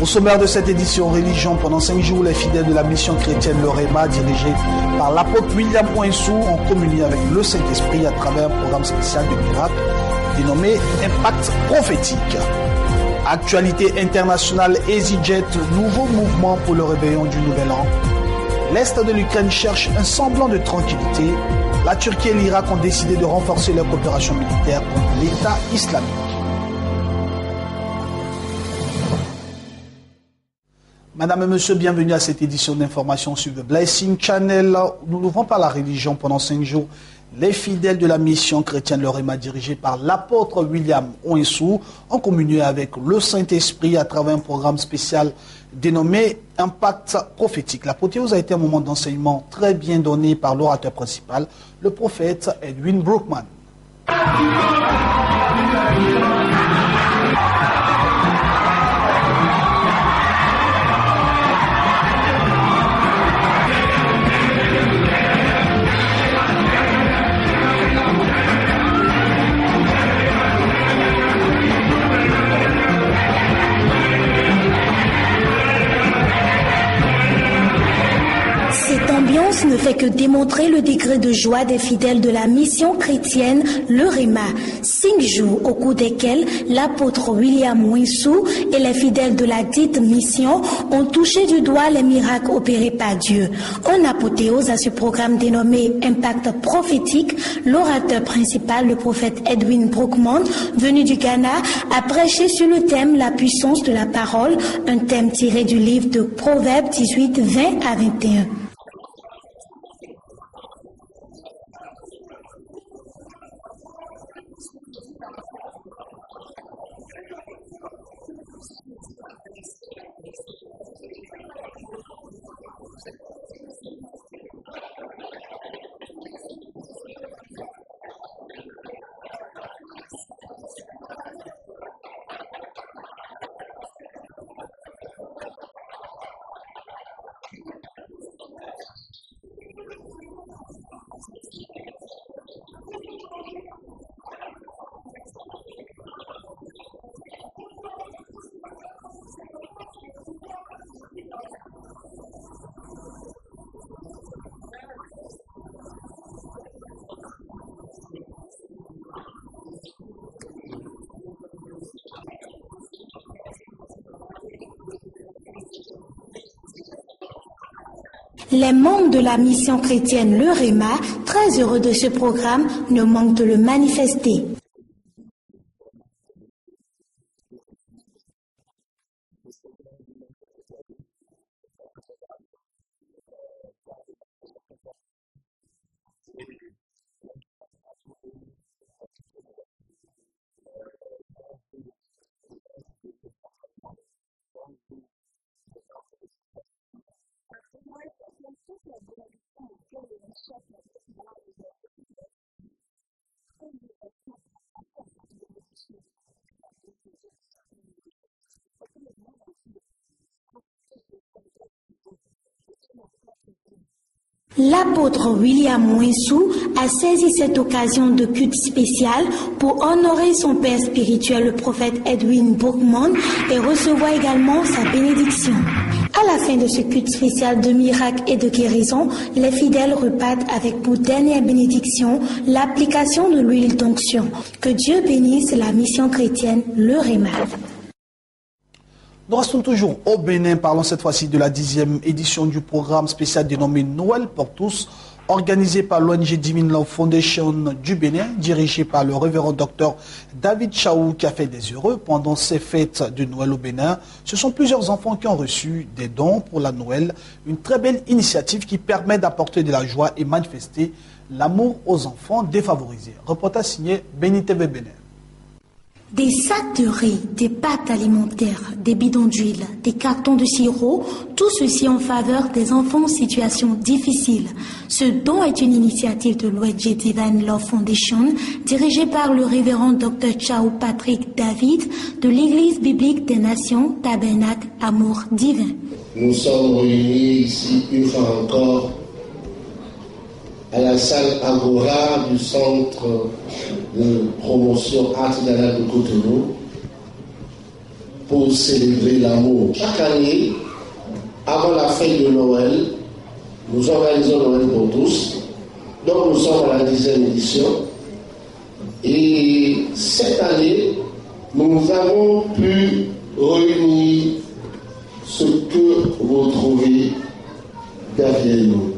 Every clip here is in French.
Au sommaire de cette édition Religion, pendant 5 jours, les fidèles de la mission chrétienne Le Réma, dirigée par l'apôtre William Ouinsou, ont communié avec le Saint-Esprit à travers un programme spécial de miracle dénommé Impact prophétique. Actualité internationale, EasyJet, nouveau mouvement pour le rébellion du Nouvel An. L'Est de l'Ukraine cherche un semblant de tranquillité. La Turquie et l'Irak ont décidé de renforcer leur coopération militaire contre l'État islamique. Madame et monsieur, bienvenue à cette édition d'information sur The Blessing Channel. Nous l'ouvrons par la religion pendant 5 jours. Les fidèles de la mission chrétienne Le Réma, dirigée par l'apôtre William Ouinsou, ont communié avec le Saint-Esprit à travers un programme spécial dénommé Impact prophétique. L'apothéose a été un moment d'enseignement très bien donné par l'orateur principal, le prophète Edwin Brookman. L'ambiance ne fait que démontrer le degré de joie des fidèles de la mission chrétienne Le Réma. 5 jours au cours desquels l'apôtre William Ouinsou et les fidèles de la dite mission ont touché du doigt les miracles opérés par Dieu. En apothéose à ce programme dénommé Impact prophétique, l'orateur principal, le prophète Edwin Brookman, venu du Ghana, a prêché sur le thème La puissance de la parole, un thème tiré du livre de Proverbes 18, 20 à 21. Les membres de la mission chrétienne Le Réma, très heureux de ce programme, ne manquent de le manifester. L'apôtre William Ouinsou a saisi cette occasion de culte spécial pour honorer son père spirituel, le prophète Edwin Brookman, et recevoir également sa bénédiction. À la fin de ce culte spécial de miracles et de guérison, les fidèles repartent avec pour dernière bénédiction l'application de l'huile d'onction. Que Dieu bénisse la mission chrétienne Le Réma. Nous restons toujours au Bénin. Parlons cette fois-ci de la 10e édition du programme spécial dénommé Noël pour tous, organisé par l'ONG Divine Love Foundation du Bénin, dirigé par le révérend docteur David Chaou, qui a fait des heureux pendant ces fêtes de Noël au Bénin. Ce sont plusieurs enfants qui ont reçu des dons pour la Noël, une très belle initiative qui permet d'apporter de la joie et manifester l'amour aux enfants défavorisés. Reportage signé BeniTV Bénin. Des sacs de riz, des pâtes alimentaires, des bidons d'huile, des cartons de sirop, tout ceci en faveur des enfants en situation difficile. Ce don est une initiative de l'ONG Divine Love Foundation, dirigée par le révérend Dr Chao Patrick David de l'Église biblique des Nations, Tabernacle Amour Divin. Nous sommes réunis ici une fois encore à la salle Agora du centre de promotion artisanale de Cotonou pour célébrer l'amour. Chaque année, avant la fête de Noël, nous organisons Noël pour tous. Donc nous sommes à la 10e édition. Et cette année, nous avons pu réunir ce que vous trouvez derrière nous.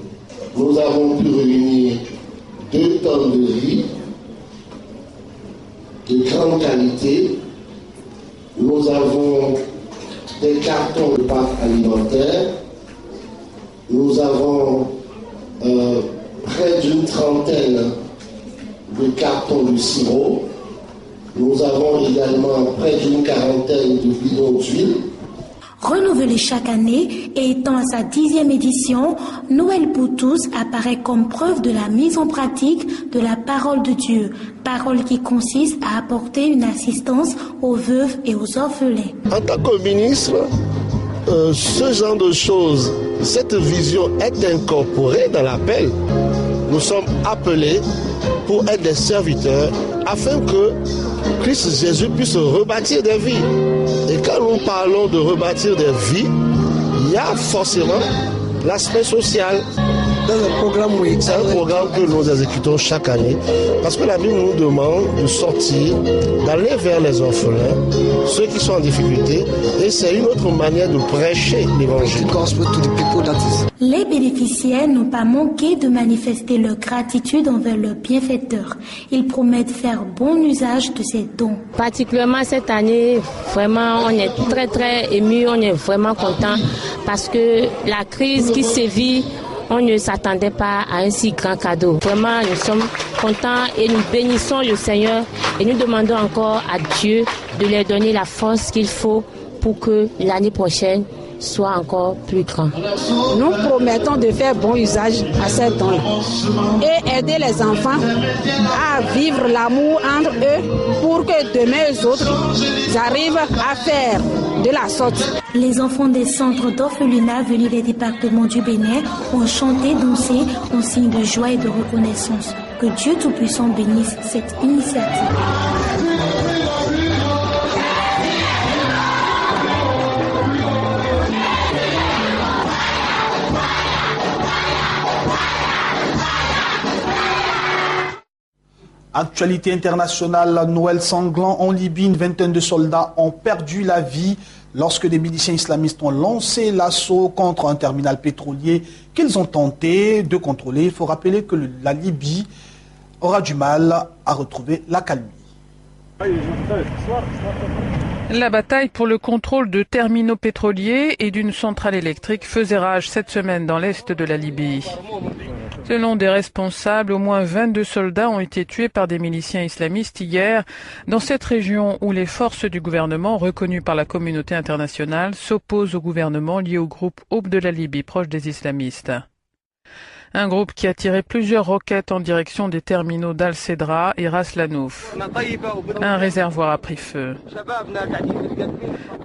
Nous avons pu réunir 2 tonnes de riz de grande qualité. Nous avons des cartons de pâtes alimentaires. Nous avons près d'une trentaine de cartons de sirop. Nous avons également près d'une quarantaine de bidons d'huile. Renouvelé chaque année et étant à sa 10e édition, Noël pour tous apparaît comme preuve de la mise en pratique de la parole de Dieu, parole qui consiste à apporter une assistance aux veuves et aux orphelins. En tant que ministre, ce genre de choses, cette vision est incorporée dans l'appel. Nous sommes appelés pour être des serviteurs afin que Christ Jésus puisse rebâtir des vies. Et quand nous parlons de rebâtir des vies, il y a forcément l'aspect social. C'est un programme que nous exécutons chaque année parce que la Bible nous demande de sortir, d'aller vers les orphelins, ceux qui sont en difficulté, et c'est une autre manière de prêcher l'évangile. Les bénéficiaires n'ont pas manqué de manifester leur gratitude envers leur bienfaiteur. Ils promettent faire bon usage de ces dons. Particulièrement cette année, vraiment, on est très très émus, on est vraiment contents parce que la crise qui sévit, on ne s'attendait pas à un si grand cadeau. Vraiment, nous sommes contents et nous bénissons le Seigneur et nous demandons encore à Dieu de leur donner la force qu'il faut pour que l'année prochaine soit encore plus grand. Nous promettons de faire bon usage à ces dons-là et aider les enfants à vivre l'amour entre eux pour que demain les autres arrivent à faire de la sorte. Les enfants des centres d'orphelinat venus des départements du Bénin ont chanté, dansé en signe de joie et de reconnaissance. Que Dieu Tout-Puissant bénisse cette initiative. Actualité internationale, Noël sanglant en Libye, une vingtaine de soldats ont perdu la vie lorsque des miliciens islamistes ont lancé l'assaut contre un terminal pétrolier qu'ils ont tenté de contrôler. Il faut rappeler que la Libye aura du mal à retrouver la calmie. La bataille pour le contrôle de terminaux pétroliers et d'une centrale électrique faisait rage cette semaine dans l'est de la Libye. Selon des responsables, au moins 22 soldats ont été tués par des miliciens islamistes hier dans cette région où les forces du gouvernement, reconnues par la communauté internationale, s'opposent au gouvernement lié au groupe Aube de la Libye, proche des islamistes. Un groupe qui a tiré plusieurs roquettes en direction des terminaux d'Al-Cedra et Ras Lanouf. Un réservoir a pris feu.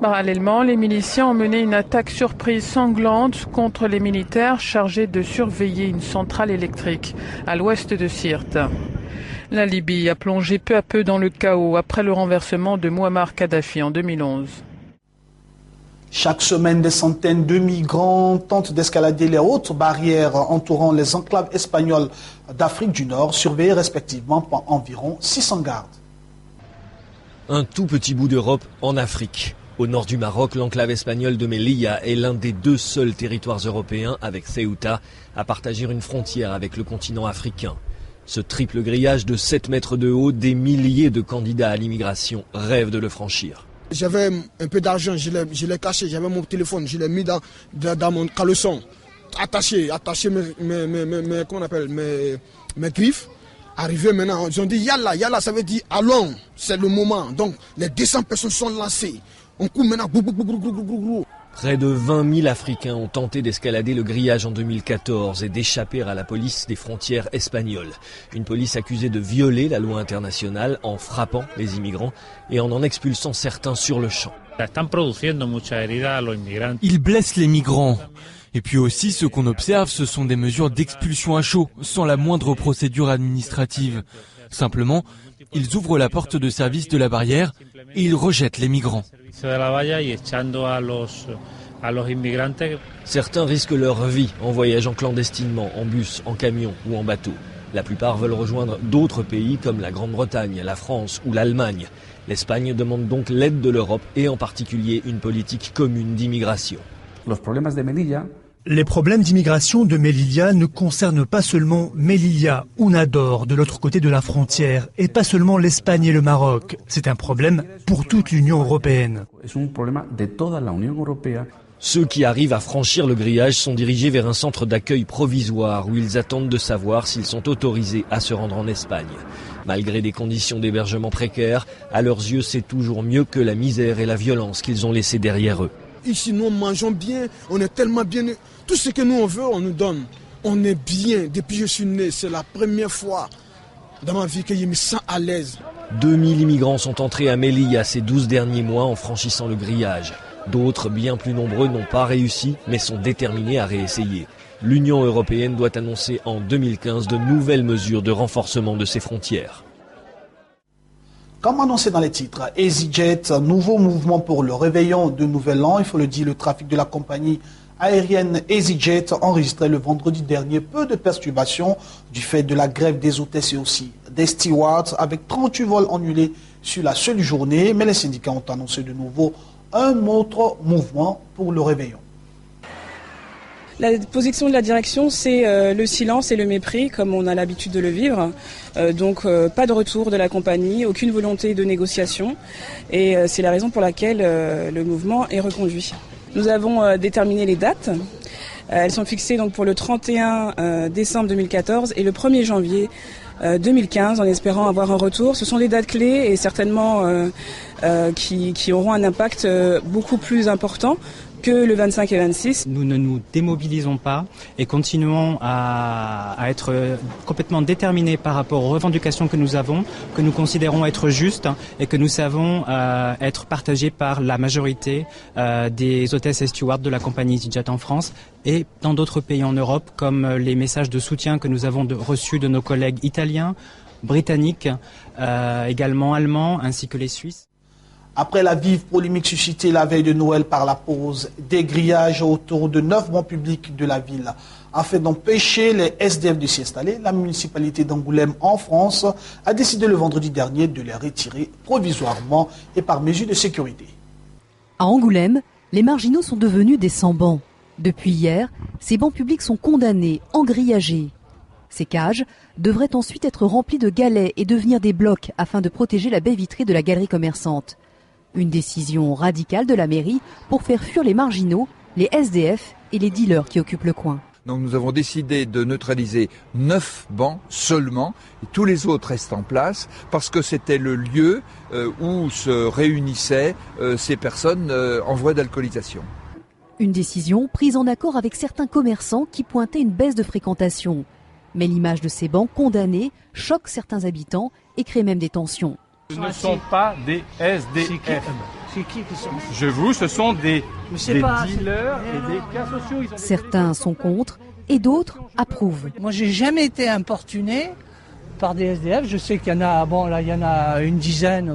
Parallèlement, les miliciens ont mené une attaque surprise sanglante contre les militaires chargés de surveiller une centrale électrique à l'ouest de Sirte. La Libye a plongé peu à peu dans le chaos après le renversement de Mouammar Kadhafi en 2011. Chaque semaine, des centaines de migrants tentent d'escalader les hautes barrières entourant les enclaves espagnoles d'Afrique du Nord, surveillées respectivement par environ 600 gardes. Un tout petit bout d'Europe en Afrique. Au nord du Maroc, l'enclave espagnole de Melilla est l'un des 2 seuls territoires européens, avec Ceuta, à partager une frontière avec le continent africain. Ce triple grillage de 7 mètres de haut, des milliers de candidats à l'immigration rêvent de le franchir. J'avais un peu d'argent, je l'ai caché, j'avais mon téléphone, je l'ai mis dans mon caleçon, attaché mes griffes. Arrivé maintenant, ils ont dit Yalla, Yalla, ça veut dire allons, c'est le moment. Donc les 200 personnes sont lancées. On court maintenant, grou. Près de 20 000 Africains ont tenté d'escalader le grillage en 2014 et d'échapper à la police des frontières espagnoles. Une police accusée de violer la loi internationale en frappant les immigrants et en expulsant certains sur le champ. Ils blessent les migrants. Et puis aussi, ce qu'on observe, ce sont des mesures d'expulsion à chaud, sans la moindre procédure administrative. Simplement, ils ouvrent la porte de service de la barrière et ils rejettent les migrants. Certains risquent leur vie en voyageant clandestinement, en bus, en camion ou en bateau. La plupart veulent rejoindre d'autres pays comme la Grande-Bretagne, la France ou l'Allemagne. L'Espagne demande donc l'aide de l'Europe et en particulier une politique commune d'immigration. Les problèmes d'immigration de Melilla ne concernent pas seulement Melilla ou Nador, de l'autre côté de la frontière, et pas seulement l'Espagne et le Maroc. C'est un problème pour toute l'Union européenne. Ceux qui arrivent à franchir le grillage sont dirigés vers un centre d'accueil provisoire où ils attendent de savoir s'ils sont autorisés à se rendre en Espagne. Malgré des conditions d'hébergement précaires, à leurs yeux, c'est toujours mieux que la misère et la violence qu'ils ont laissées derrière eux. Ici, nous mangeons bien, on est tellement bien. Tout ce que nous on veut, on nous donne. On est bien. Depuis que je suis né, c'est la première fois dans ma vie que je me sens à l'aise. 2000 immigrants sont entrés à Melilla ces 12 derniers mois en franchissant le grillage. D'autres, bien plus nombreux, n'ont pas réussi, mais sont déterminés à réessayer. L'Union européenne doit annoncer en 2015 de nouvelles mesures de renforcement de ses frontières. Comme annoncé dans les titres, EasyJet, nouveau mouvement pour le réveillon de Nouvel An. Il faut le dire, le trafic de la compagnie aérienne EasyJet enregistré le vendredi dernier peu de perturbations du fait de la grève des hôtesses et aussi des stewards, avec 38 vols annulés sur la seule journée. Mais les syndicats ont annoncé de nouveau un autre mouvement pour le réveillon. La position de la direction, c'est le silence et le mépris, comme on a l'habitude de le vivre. Donc pas de retour de la compagnie, aucune volonté de négociation. Et c'est la raison pour laquelle le mouvement est reconduit. Nous avons déterminé les dates. Elles sont fixées donc pour le 31 décembre 2014 et le 1er janvier 2015, en espérant avoir un retour. Ce sont des dates clés et certainement qui auront un impact beaucoup plus important que le 25 et 26. Nous ne nous démobilisons pas et continuons à être complètement déterminés par rapport aux revendications que nous avons, que nous considérons être justes et que nous savons être partagées par la majorité des hôtesses et stewards de la compagnie EasyJet en France et dans d'autres pays en Europe, comme les messages de soutien que nous avons reçus de nos collègues italiens, britanniques, également allemands, ainsi que les Suisses. Après la vive polémique suscitée la veille de Noël par la pose des grillages autour de 9 bancs publics de la ville, afin d'empêcher les SDF de s'y installer, la municipalité d'Angoulême en France a décidé le vendredi dernier de les retirer provisoirement et par mesure de sécurité. À Angoulême, les marginaux sont devenus des sans-bancs. Depuis hier, ces bancs publics sont condamnés, engrillagés. Ces cages devraient ensuite être remplies de galets et devenir des blocs afin de protéger la baie vitrée de la galerie commerçante. Une décision radicale de la mairie pour faire fuir les marginaux, les SDF et les dealers qui occupent le coin. Donc nous avons décidé de neutraliser 9 bancs seulement, et tous les autres restent en place, parce que c'était le lieu où se réunissaient ces personnes en voie d'alcoolisation. Une décision prise en accord avec certains commerçants qui pointaient une baisse de fréquentation. Mais l'image de ces bancs condamnés choque certains habitants et crée même des tensions. Ce ne sont pas des SDF. C'est qui sont? Je vous, ce sont des dealers et des cas sociaux. Certains sont contre et d'autres approuvent. Moi, j'ai jamais été importuné par des SDF. Je sais qu'il y en a, il y en a une dizaine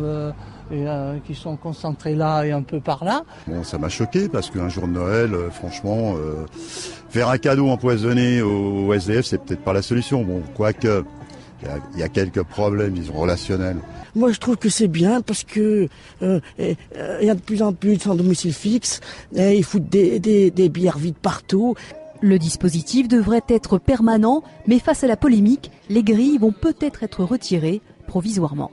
qui sont concentrés là et un peu par là. Bon, ça m'a choqué parce qu'un jour de Noël, franchement, faire un cadeau empoisonné aux SDF, c'est peut-être pas la solution. Bon, quoique, il y a quelques problèmes, disons, relationnels. Moi, je trouve que c'est bien parce que il y a de plus en plus de sans domicile fixe. Ils foutent des bières vides partout. Le dispositif devrait être permanent, mais face à la polémique, les grilles vont peut-être être retirées provisoirement.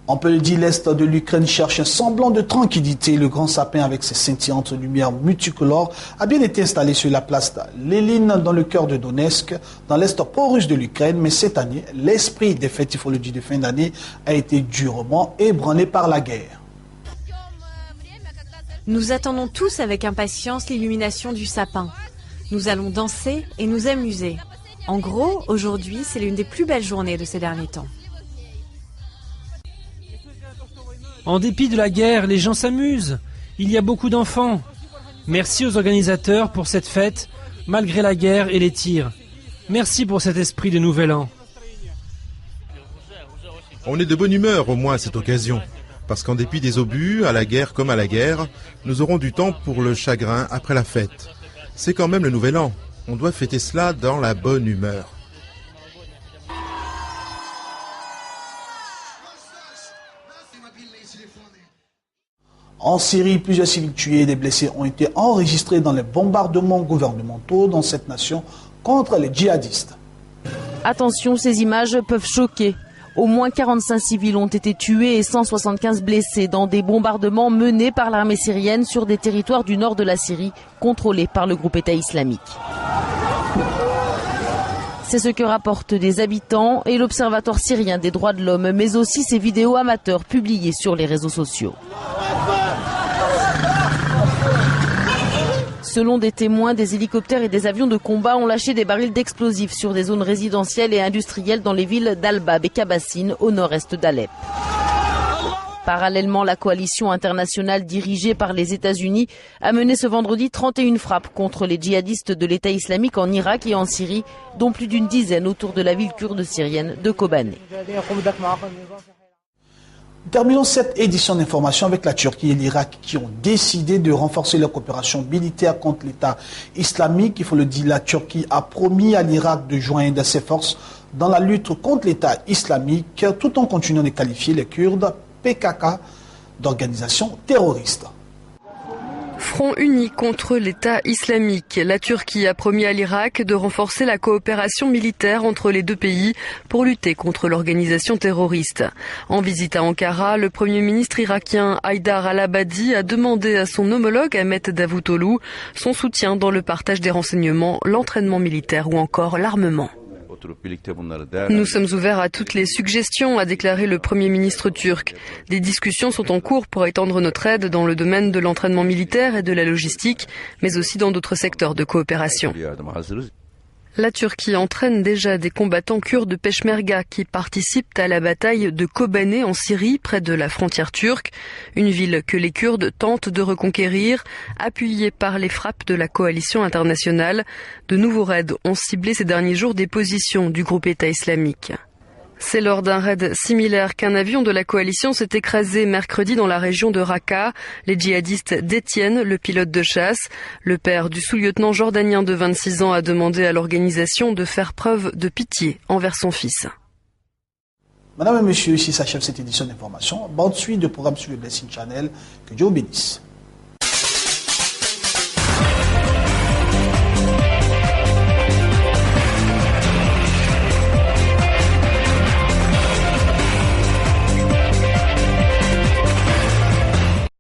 On peut le dire, l'Est de l'Ukraine cherche un semblant de tranquillité. Le grand sapin avec ses scintillantes lumières multicolores a bien été installé sur la place Lénine dans le cœur de Donetsk, dans l'Est pro-russe de l'Ukraine. Mais cette année, l'esprit des fêtes, il faut le dire, de fin d'année a été durement ébranlé par la guerre. Nous attendons tous avec impatience l'illumination du sapin. Nous allons danser et nous amuser. En gros, aujourd'hui, c'est l'une des plus belles journées de ces derniers temps. En dépit de la guerre, les gens s'amusent. Il y a beaucoup d'enfants. Merci aux organisateurs pour cette fête, malgré la guerre et les tirs. Merci pour cet esprit de Nouvel An. On est de bonne humeur au moins à cette occasion. Parce qu'en dépit des obus, à la guerre comme à la guerre, nous aurons du temps pour le chagrin après la fête. C'est quand même le nouvel an. On doit fêter cela dans la bonne humeur. En Syrie, plusieurs civils tués et des blessés ont été enregistrés dans les bombardements gouvernementaux dans cette nation contre les djihadistes. Attention, ces images peuvent choquer. Au moins 45 civils ont été tués et 175 blessés dans des bombardements menés par l'armée syrienne sur des territoires du nord de la Syrie, contrôlés par le groupe État islamique. C'est ce que rapportent des habitants et l'Observatoire syrien des droits de l'homme, mais aussi ces vidéos amateurs publiées sur les réseaux sociaux. Selon des témoins, des hélicoptères et des avions de combat ont lâché des barils d'explosifs sur des zones résidentielles et industrielles dans les villes d'Al-Bab et Kabassine, au nord-est d'Alep. Parallèlement, la coalition internationale dirigée par les États-Unis a mené ce vendredi 31 frappes contre les djihadistes de l'État islamique en Irak et en Syrie, dont plus d'une dizaine autour de la ville kurde syrienne de Kobané. Terminons cette édition d'information avec la Turquie et l'Irak qui ont décidé de renforcer leur coopération militaire contre l'État islamique. Il faut le dire, la Turquie a promis à l'Irak de joindre ses forces dans la lutte contre l'État islamique tout en continuant de qualifier les Kurdes PKK d'organisation terroriste. Front uni contre l'État islamique. La Turquie a promis à l'Irak de renforcer la coopération militaire entre les deux pays pour lutter contre l'organisation terroriste. En visite à Ankara, le Premier ministre irakien Haïdar al-Abadi a demandé à son homologue Ahmet Davutoglu son soutien dans le partage des renseignements, l'entraînement militaire ou encore l'armement. Nous sommes ouverts à toutes les suggestions, a déclaré le Premier ministre turc. Des discussions sont en cours pour étendre notre aide dans le domaine de l'entraînement militaire et de la logistique, mais aussi dans d'autres secteurs de coopération. La Turquie entraîne déjà des combattants kurdes Peshmerga qui participent à la bataille de Kobané en Syrie, près de la frontière turque, une ville que les Kurdes tentent de reconquérir, appuyée par les frappes de la coalition internationale. De nouveaux raids ont ciblé ces derniers jours des positions du groupe État islamique. C'est lors d'un raid similaire qu'un avion de la coalition s'est écrasé mercredi dans la région de Raqqa. Les djihadistes détiennent le pilote de chasse. Le père du sous-lieutenant jordanien de 26 ans a demandé à l'organisation de faire preuve de pitié envers son fils. Madame et messieurs, ici s'achève cette édition d'information. Bonne suite de programme sur le Blessing Channel. Que Dieu vous bénisse.